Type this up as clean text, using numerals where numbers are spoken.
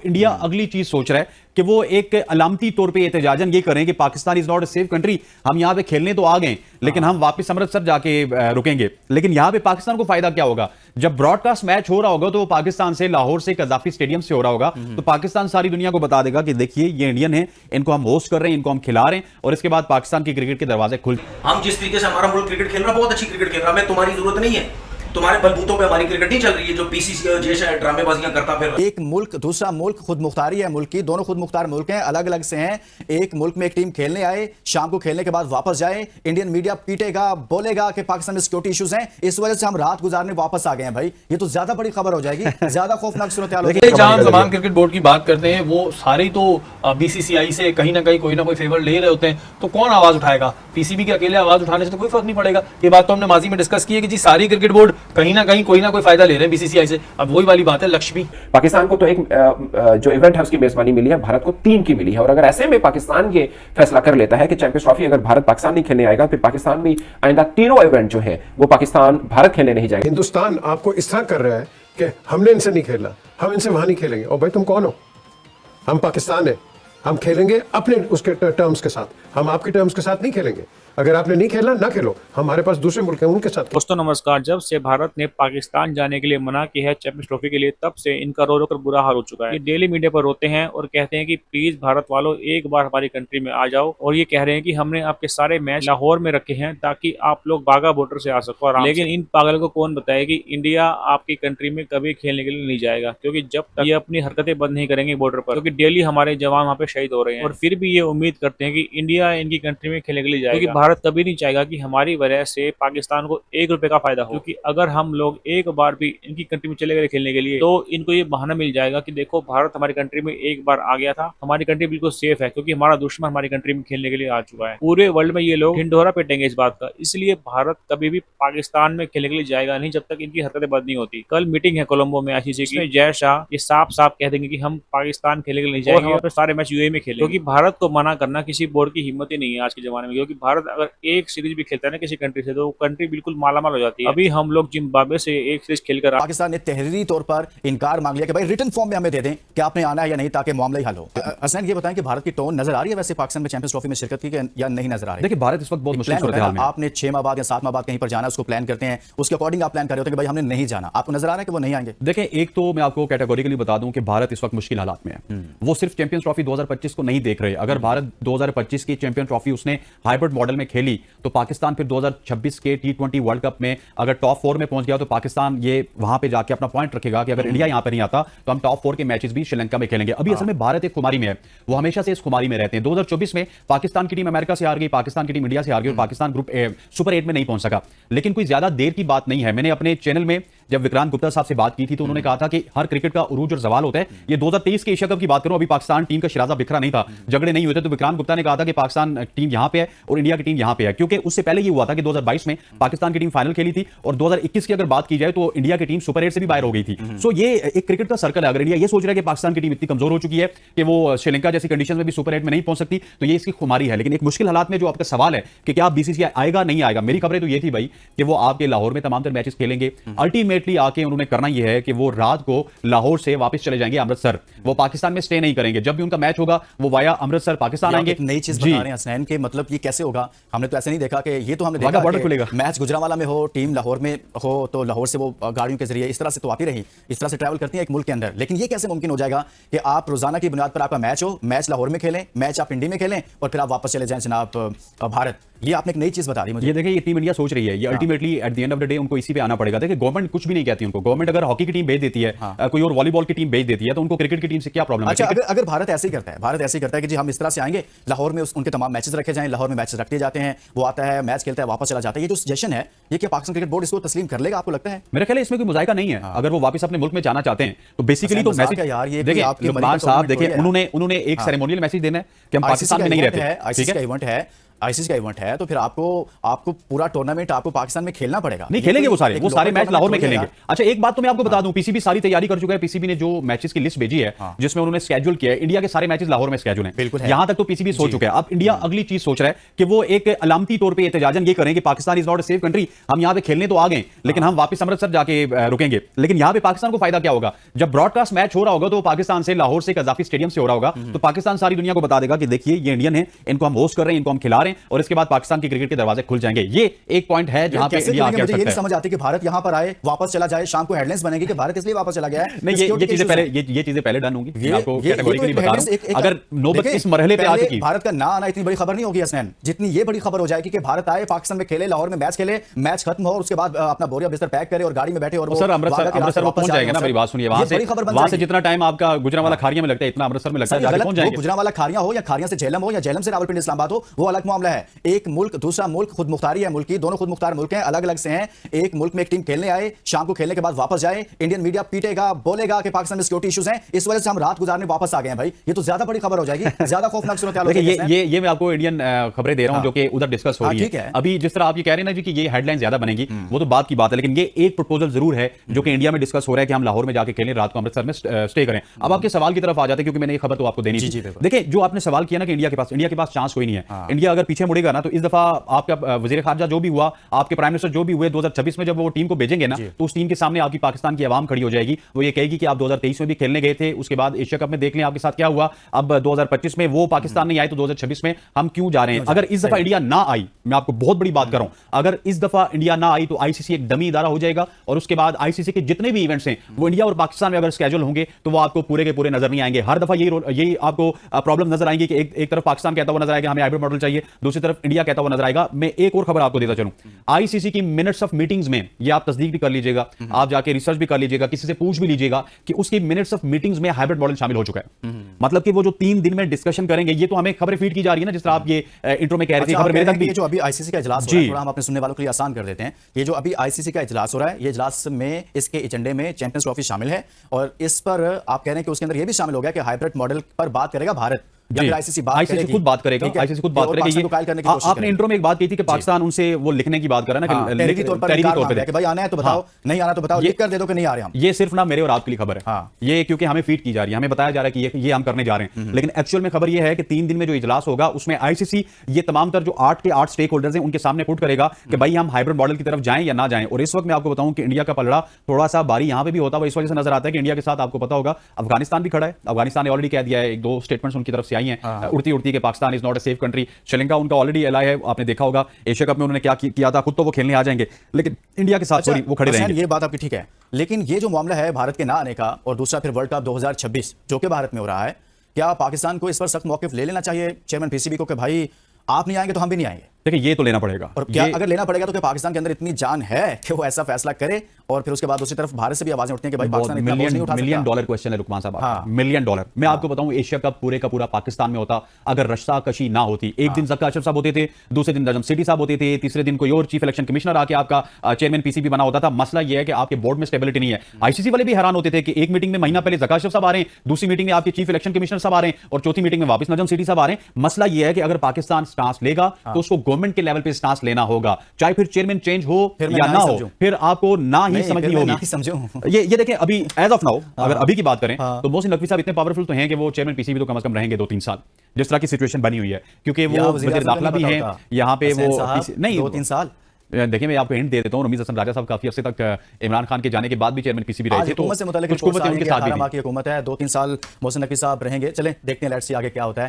India अगली चीज सोच रहा है कि वो एक अलामती तौर पे एहतजाजन ये करें कि Pakistan is not a safe country, हम यहां पे खेलने तो आ गए लेकिन हम वापस अमृतसर जाके रुकेंगे। लेकिन यहां पे पाकिस्तान को फायदा क्या होगा? जब ब्रॉडकास्ट मैच हो रहा होगा तो वो पाकिस्तान से, लाहौर से, कजाफी स्टेडियम से हो रहा होगा, तो पाकिस्तान सारी दुनिया को बता देगा कि देखिए ये इंडियन है, इनको हम होस्ट कर रहे हैं, इनको हम खिला रहे हैं, और इसके बाद पाकिस्तान की क्रिकेट के दरवाजे खुल। हम जिस तरीके से हमारा मुल्क क्रिकेट खेल रहा है, बहुत अच्छी क्रिकेट खेल रहा है, हमें तुम्हारी जरूरत नहीं है, तुम्हारे बलबूतों पे हमारी क्रिकेट नहीं चल रही है जो पीसीसी जैसे ड्रामेबाजियां करता फिर। एक मुल्क दूसरा मुल्क, खुद मुख्तारी है मुल्क की, दोनों खुद मुख्तार मुल्क हैं, अलग अलग से हैं। एक मुल्क में एक टीम खेलने आए, शाम को खेलने के बाद वापस जाए, इंडियन मीडिया पीटेगा, बोलेगा कि पाकिस्तान में सिक्योरिटी इश्यूज हैं, इस वजह से हम रात गुजारने वापस आ गए हैं। भाई ये तो ज्यादा बड़ी खबर हो जाएगी, ज्यादा खौफनाक सूरत हाल होगी। जहां तमाम क्रिकेट बोर्ड की बात करते हैं वो सारे तो बीसीसीआई से कहीं ना कहीं कोई ना कोई फेवर ले रहे होते हैं, तो कौन आवाज उठाएगा? पीसीबी के अकेले आवाज उठाने से तो कोई फर्क नहीं पड़ेगा। ये बात तो हमने माजी में डिस्कस की है कि जी सारी क्रिकेट बोर्ड कहीं ना कहीं कोई ना कोई फायदा ले रहे हैं बीसीसीआई से। अब वही वाली बात है, लक्ष्मी पाकिस्तान को तो एक जो इवेंट है उसकी मेजबानी मिली है, भारत को 3 की मिली है, और अगर ऐसे में पाकिस्तान ये फैसला कर लेता है कि चैंपियंस ट्रॉफी अगर भारत पाकिस्तान नहीं खेलने आएगा, फिर पाकिस्तान भी आइंदा तीनों इवेंट जो है वो पाकिस्तान भारत खेलने नहीं जाएगा। हिंदुस्तान आपको इस तरह कर रहा है कि हमने इनसे नहीं खेलना, हम इनसे वहां नहीं खेलेंगे। और भाई तुम कौन हो? हम पाकिस्तान है, हम खेलेंगे अपने उसके टर्म्स के साथ, हम आपके टर्म्स के साथ नहीं खेलेंगे। अगर आपने नहीं खेलना ना खेलो, हमारे पास दूसरे मुल्क हैं उनके साथ। दोस्तों नमस्कार। जब से भारत ने पाकिस्तान जाने के लिए मना किया है चैंपियंस ट्रॉफी के लिए, तब से इनका रो रो कर बुरा हाल हो चुका है। ये डेली मीडिया पर रोते हैं और कहते हैं कि प्लीज भारत वालों एक बार हमारी कंट्री में आ जाओ, और ये कह रहे हैं कि हमने आपके सारे मैच लाहौर में रखे हैं ताकि आप लोग बागा बॉर्डर से आ सको आराम। लेकिन इन पागल को कौन बताए कि इंडिया आपकी कंट्री में कभी खेलने के लिए नहीं जाएगा, क्योंकि जब तक ये अपनी हरकतें बंद नहीं करेंगे बॉर्डर पर, क्योंकि डेली हमारे जवान वहाँ पे शहीद हो रहे हैं, और फिर भी ये उम्मीद करते हैं कि इंडिया इनकी कंट्री में खेलने के लिए जाएगा। क्योंकि भारत कभी नहीं चाहेगा कि हमारी वजह से पाकिस्तान को 1 रुपए का फायदा हो, क्योंकि अगर हम लोग एक बार भी इनकी कंट्री में चले गए खेलने के लिए, तो इनको ये बहाना मिल जाएगा कि देखो भारत हमारी कंट्री में एक बार आ गया था, हमारी कंट्री बिल्कुल सेफ है, क्योंकि हमारा दुश्मन हमारी कंट्री में खेलने के लिए आ चुका है। पूरे वर्ल्ड में ये लोग ढिंढोरा पिटेंगे इस बात का। इसलिए भारत कभी भी पाकिस्तान में खेलने के लिए जाएगा नहीं जब तक इनकी हरकतें बंद नहीं होती। कल मीटिंग है कोलंबो में आईसीसी की, जय शाह ये साफ साफ कह देंगे कि हम पाकिस्तान खेलने के लिए नहीं जाएंगे, और सारे मैच यूएई में खेलेंगे। क्योंकि भारत को मना करना किसी बोर्ड की हिम्मत ही नहीं है आज के जमाने में, क्योंकि भारत अगर एक सीरीज भी खेलता है ना किसी कंट्री से, तो वो कंट्री बिल्कुल मालामाल हो जाती है। अभी हम लोग जिम्बाब्वे से एक सीरीज खेलकर पाकिस्तान ने तहरीरी तौर पर इनकार मांग लिया कि भाई रिटन फॉर्म में हमें दे दें कि आपने आना है या नहीं, ताकि मामला ही हल हो। हसनैन ये बताएं कि भारत की टोन नजर आ रही है वैसे पाकिस्तान में चैंपियंस ट्रॉफी में शिरकत की या नहीं नजर आ रही है? देखिए भारत इस वक्त बहुत मुश्किल सूरत हाल में। आपने 6 माह बाद या 7 माह बाद कहीं पर जाना, उसको प्लान करते हैं, उसके अकॉर्डिंग आप प्लान कर रहे होते हैं कि भाई हमने नहीं जाना, आपको नजर आ रहा है कि वो नहीं आएंगे? देखिए एक तो मैं आपको कैटेगोरिकली बता दूं कि भारत इस वक्त मुश्किल हालात में है। वो सिर्फ चैंपियंस ट्रॉफी 2025 को नहीं देख रहे। अगर भारत 2025 की चैंपियन ट्रॉफी उसने हाइब्रिड मॉडल में खेली, तो पाकिस्तान फिर 2026 के T20 वर्ल्ड कप में अगर टॉप 4 में पहुंच गया तो पाकिस्तान ये वहां पे जाके अपना पॉइंट रखेगा कि अगर इंडिया यहां पर नहीं आता तो हम टॉप 4 के मैचेस भी श्रीलंका में खेलेंगे। अभी असल में भारत एक खुमारी में है, वो हमेशा से इस खुमारी में रहते हैं। 2024 में पाकिस्तान की टीम अमेरिका से हार गई, पाकिस्तान की टीम इंडिया से हार गई, और पाकिस्तान ग्रुप सुपर 8 में नहीं पहुंच सका। लेकिन कोई ज्यादा देर की बात नहीं है। मैंने अपने चैनल में जब विक्रांत गुप्ता साहब से बात की थी तो उन्होंने कहा था कि हर क्रिकेट का उरूज और जवाल होता है। ये 2023 के एशिया कप की बात करूं, अभी पाकिस्तान टीम का शिराजा बिखरा नहीं था, झगड़े नहीं हुए थे, तो विक्रांत गुप्ता ने कहा था कि पाकिस्तान टीम यहां पे है और इंडिया की टीम यहां पे है, क्योंकि उससे पहले ये हुआ था कि 2022 में पाकिस्तान की टीम फाइनल खेली थी, और 2021 की अगर बात की जाए तो इंडिया की टीम सुपर 8 से भी बाहर हो गई थी। सो ये एक क्रिकेट का सर्कल है। अगर इंडिया ये सोच रहा है कि पाकिस्तान की टीम इतनी कमजोर हो चुकी है कि वो श्रीलंका जैसी कंडीशन में भी सुपर 8 में नहीं पहुंच सकती, तो ये इसकी खुमारी है। लेकिन एक मुश्किल हालात में जो आपका सवाल है कि क्या बीसीसीआई आएगा नहीं आएगा, मेरी खबरें तो ये थी भाई कि वो आपके लाहौर में तमाम तरह मैचेस खेलेंगे। अल्टीमेटली आके उन्होंने करना यह है कि वो रात को लाहौर से वापस चले जाएंगे अमृतसर, वो पाकिस्तान में स्टे नहीं करेंगे। जब भी उनका मैच होगा वो वाया अमृतसर पाकिस्तान आएंगे। नई चीज बता रहे हैं हसनैन के, मतलब ये कैसे होगा? हमने तो ऐसे नहीं देखा कि ये तो हमने देखा बॉर्डर खुलेगा, मैच गुजरांवाला में हो, टीम लाहौर में हो, तो लाहौर से वो गाड़ियों के जरिए इस तरह से तो आती रही, इस तरह से ट्रैवल करती है एक मुल्क के अंदर। लेकिन ये कैसे मुमकिन हो जाएगा कि आप रोजाना की बुनियाद पर आपका मैच हो, मैच लाहौर में खेलें, मैच आप इंडिया में खेलें, और फिर आप वापस चले जाएं जनाब भारत? ये आपने एक नई चीज बता दी मुझे। ये देखिए ये टीम इंडिया सोच रही है, ये ultimately at the end of the day उनको इसी पे आना पड़ेगा। देखिए गवर्नमेंट कुछ भी नहीं कहती उनको। गवर्नमेंट अगर हॉकी की टीम भेज देती है, कोई और वॉलीबॉल की टीम भेज देती है, तो उनको क्रिकेट की टीम से क्या प्रॉब्लम है? अच्छा, अगर भारत ऐसे ही करता है, भारत ऐसे ही करता है कि जी हम इस तरह से आएंगे, लाहौर में उनके तमाम मैचेस रखे जाएं, लाहौर में मैचेस रखते जाते हैं, वो आता है मैच खेलता है वापस चला जाता है, ये जो सजेशन है ये क्या पाकिस्तान क्रिकेट बोर्ड इसको तस्लीम कर लेगा, आपको लगता है? मेरा ख्याल है इसमें कोई मुजाहिका नहीं है। अगर वो वापस अपने मुल्क में जाना चाहते हैं तो बेसिकली तो मैसेज यार ये देखिए लुकमान साहब, देखिए उन्होंने एक सेरेमोनियल मैसेज देना है कि हम पाकिस्तान में नहीं रहते। आईसीसी का इवेंट है, आईसीसी का इवेंट है तो फिर आपको पूरा टूर्नामेंट आपको पाकिस्तान में खेलना पड़ेगा। नहीं खेलेंगे वो सारे एक मैच लोकल लाहौर में टूर्नामेंट खेलेंगे। थोड़ी अच्छा एक बात तो मैं आपको बता दूं, पीसीबी सारी तैयारी कर चुका है। पीसीबी ने जो मैचेस की लिस्ट भेजी है जिसमें उन्होंने शेड्यूल किया है, इंडिया के सारे मैचेस लाहौर में शेड्यूल हैं। बिल्कुल है। यहां तक तो पीसीबी सोच चुका है। अब इंडिया अगली चीज सोच रहा है कि वो एक अलामती तौर पे एहतजाजन ये करें कि Pakistan is not a safe country, हम यहां पे खेलने तो आ गए लेकिन हम वापस अमृतसर जाके रुकेंगे। लेकिन यहां पे पाकिस्तान को फायदा क्या होगा, जब ब्रॉडकास्ट मैच हो रहा होगा तो पाकिस्तान से, लाहौर से, कजाफी स्टेडियम से हो रहा होगा, तो पाकिस्तान सारी दुनिया को बता देगा कि देखिए ये इंडियन है, इनको हम होस्ट कर रहे हैं, इनको हम खिला रहे हैं, और इसके बाद पाकिस्तान के क्रिकेट के दरवाजे खुल जाएंगे। ये एक पॉइंट है जहां पे कैसे इंडिया खेलेंगे, आगे मुझे अड़ ये नहीं सकता है। समझ आती कि भारत यहां पर आए वापस चला जाए, शाम को हेडलाइंस बनेगी कि भारत इसलिए वापस चला गया है। नहीं ये चीजें पहले ये चीजें पहले डन होंगी। मैं आपको कैटेगोरिकली बता रहा हूं, अगर नौबत इस मरहले पे आ चुकी, भारत का ना आना इतनी बड़ी खबर नहीं होगी हसनैन, जितनी ये बड़ी खबर हो जाएगी कि भारत आए, पाकिस्तान में खेले, लाहौर में मैच खेले, मैच खत्म हो और उसके बाद अपना बोरिया बिस्तर पैक करे और गाड़ी में बैठे और सर अमृतसर वो पहुंच जाएगा ना। मेरी बात सुनिए, वहां से जितना टाइम आपका गुजरांवाला खारिया में लगता है इतना अमृतसर में लगता है, जाके पहुंच जाएंगे। गुजरांवाला खारिया हो या खारिया से झेलम हो या झेलम से रावलपिंडी इस्लामाबाद हो, वो अलग मामला है। एक मुल्क दूसरा मुल्क, खुद मुख्तारी है मुल्क की, दोनों खुद मुख्तार मुल्क हैं, अलग अलग से हैं। एक मुल्क में एक टीम खेलने आए, शाम को खेलने के बाद वापस जाए, इंडियन मीडिया पीटेगा, बोलेगा कि पाकिस्तान में सिक्योरिटी इश्यूज हैं, इस वजह से हम रात गुजारने वापस आ गए हैं। भाई ये तो ज्यादा बड़ी खबर हो जाएगी, ज्यादा खौफनाक सूरत हाल हो जाएगी। ये मैं आपको इंडियन खबरें दे रहा हूं जो कि उधर डिस्कस हो रही है। अभी जिस तरह आप ये कह रहे हैं ना जी कि ये हेडलाइन ज्यादा बनेगी, वो तो बात की बात है, लेकिन ये एक प्रपोजल जरूर है जो कि इंडिया में डिस्कस हो रहा है कि हम लाहौर में जाके खेलें, रात को अमृतसर में स्टे करें। अब आपके सवाल की तरफ आ जाते हैं, क्योंकि मैंने ये खबर तो आपको देनी थी। देखिए जो आपने सवाल किया ना कि इंडिया के पास चांस कोई नहीं है। इंडिया अगर पीछे मुड़ेगा ना तो इस दफा आपका वजीर खारजा जो भी हुआ, आपके प्राइम मिनिस्टर जो भी हुए, 2026 में जब वो टीम को भेजेंगे ना तो उस टीम के सामने आपकी पाकिस्तान की आवाम खड़ी हो जाएगी। वो ये कहेगी कि आप 2023 में भी खेलने गए थे, उसके बाद एशिया कप में देख लें आपके साथ क्या हुआ, अब 2025 में वो पाकिस्तान नहीं आए तो 2026 में हम क्यों जा रहे हैं। अगर इस दफा इंडिया ना आई, मैं आपको बहुत बड़ी बात कर रहा हूं, अगर इस दफा इंडिया ना आई तो आईसीसी एक डमी इदारा हो जाएगा और उसके बाद आईसीसी के जितने भी इवेंट्स हैं वो इंडिया और पाकिस्तान में अगर स्केड्यूल होंगे तो वो आपको पूरे के पूरे नजर नहीं आएंगे। हर दफा यही आपको प्रॉब्लम नजर आएंगी कि एक तरफ पाकिस्तान कहता हुआ नजर आएगा हमें हाइब्रिड मॉडल चाहिए, दूसरी तरफ इंडिया कहता हुआ नजर आएगा। मैं एक और खबर आपको देता चलूं, आईसीसी की मिनट्स ऑफ मीटिंग्स में, ये आप तस्दीक भी कर लीजिएगा, आप जाके रिसर्च भी कर लीजिएगा, किसी से पूछ भी लीजिएगा कि उसकी मिनट्स ऑफ मीटिंग्स में हाइब्रिड मॉडल शामिल हो चुका है। मतलब कि वो जो 3 दिन में डिस्कशन करेंगे, ये तो हमें खबरें फीड की जा रही है ना, जिस तरह आप ये इंट्रो में कह रहे थे, खबर मेरे तक भी। ये जो अभी आईसीसी का इजलास हो रहा है, थोड़ा हम अपने सुनने वालों के लिए आसान कर देते हैं। ये जो अभी आईसीसी का इजलास हो रहा है, ये इजलास में इसके एजेंडे में चैंपियंस ट्रॉफी शामिल है और इस पर आप कह रहे हैं कि उसके अंदर ये भी शामिल हो गया कि हाइब्रिड मॉडल पर बात करेगा भारत। आईसीसी खुद बात करेगा, आईसीसी खुद बात करेगी। आपने इंट्रो में एक बात कही थी कि पाकिस्तान उनसे वो लिखने की बात कर रहा है ना, तहरीरी तौर पे कि भाई आना है तो बताओ, नहीं आना तो बताओ, लिख कर दे दो कि नहीं आ रहे हम। ये सिर्फ ना मेरे और आपके लिए खबर है, ये क्योंकि हमें फीड की जा रही है, हमें बताया जा रहा है कि ये हम करने जा रहे हैं, लेकिन एक्चुअल में खबर ये है कि 3 दिन में जो इजलास होगा उसमें आईसीसी ये तमाम तर जो 8 के 8 स्टेक होल्डर्स हैं उनके सामने पुट करेगा कि भाई हम हाइब्रिड मॉडल की तरफ जाएं या ना जाएं। और इस वक्त मैं आपको बताऊं कि इंडिया का पलड़ा थोड़ा सा बारी यहां पे भी होता है, इस वजह से नजर आता है कि इंडिया के साथ आपको पता होगा अफगानिस्तान भी खड़ा है। अफगानिस्तान ने ऑलरेडी कह दिया है, 1-2 स्टेटमेंट्स उनकी तरफ से आई हैं उड़ती कि Pakistan is not a safe country. Sri Lanka उनका ऑलरेडी एलाई है, आपने देखा होगा एशिया कप में उन्होंने क्या किया था, खुद तो वो खेलने आ जाएंगे लेकिन इंडिया के साथ वो खड़े रहेंगे। ये बात आपकी ठीक है, लेकिन ये जो मामला है भारत के ना आने का और दूसरा फिर वर्ल्ड कप 2026 जो कि भारत में हो रहा है, क्या पाकिस्तान को इस पर सख्त मौकिफ ले लेना चाहिए चेयरमैन पीसीबी को कि भाई आप नहीं आएंगे तो हम भी नहीं आएंगे? देखिए ये तो लेना पड़ेगा, और क्या अगर लेना पड़ेगा तो क्या पाकिस्तान के अंदर इतनी जान है कि वो ऐसा फैसला करे? और फिर उसके बाद दूसरी तरफ भारत से भी आवाजें उठती हैं कि भाई पाकिस्तान इतना बोझ नहीं उठा सकता। $1 मिलियन क्वेश्चन है लुकमान साहब, $1 मिलियन। मैं आपको बताऊं एशिया कप पूरे का पूरा पाकिस्तान में होता अगर रस्साकशी ना होती। एक दिन जक्का अशरफ साहब होते थे, दूसरे दिन नजम सिटी साहब होते थे, तीसरे दिन कोई और चीफ इलेक्शन कमिश्नर आके आपका चेयरमैन पीसीबी बना होता था। मसला यह है कि आपके बोर्ड में स्टेबिलिटी नहीं है। आईसीसी वाले भी हैरान होते थे कि एक मीटिंग में महीना पहले जक्का अशरफ साहब आ रहे हैं, दूसरी मीटिंग में आपके चीफ इलेक्शन कमिश्नर साहब आ रहे हैं और चौथी मीटिंग में वापस नजम सिटी साहब आ रहे हैं। मसला यह है कि अगर पाकिस्तान स्टांस लेगा तो उसको गवर्नमेंट के लेवल पे स्टांस लेना होगा, चाहे फिर चेयरमैन चेंज हो या ना हो, फिर आपको ना ही समझनी होगी। ये देखें अभी एज ऑफ नाउ अगर अभी की बात करें तो मोहसिन नकवी साहब इतने पावरफुल तो हैं कि वो चेयरमैन पीसीबी तो कम से कम रहेंगे 2-3 साल, जिस तरह की सिचुएशन बनी हुई है, क्योंकि वो वज़ीर दाखिला भी हैं यहाँ पे, वो नहीं 2-3 साल। देखिए मैं आपको हिंट दे देता हूं, रमीज हसन राजा साहब काफी अर्से तक इमरान खान के जाने के बाद भी चेयरमैन पीसीबी रहे थे, तो हुकूमत से मुताल्लिक कुछ हुकूमतें उनके साथ भी थी। हुकूमत है, 2-3 साल मोहसिन नकवी साहब रहेंगे। चलें देखते हैं, लेट्स सी आगे क्या होता है।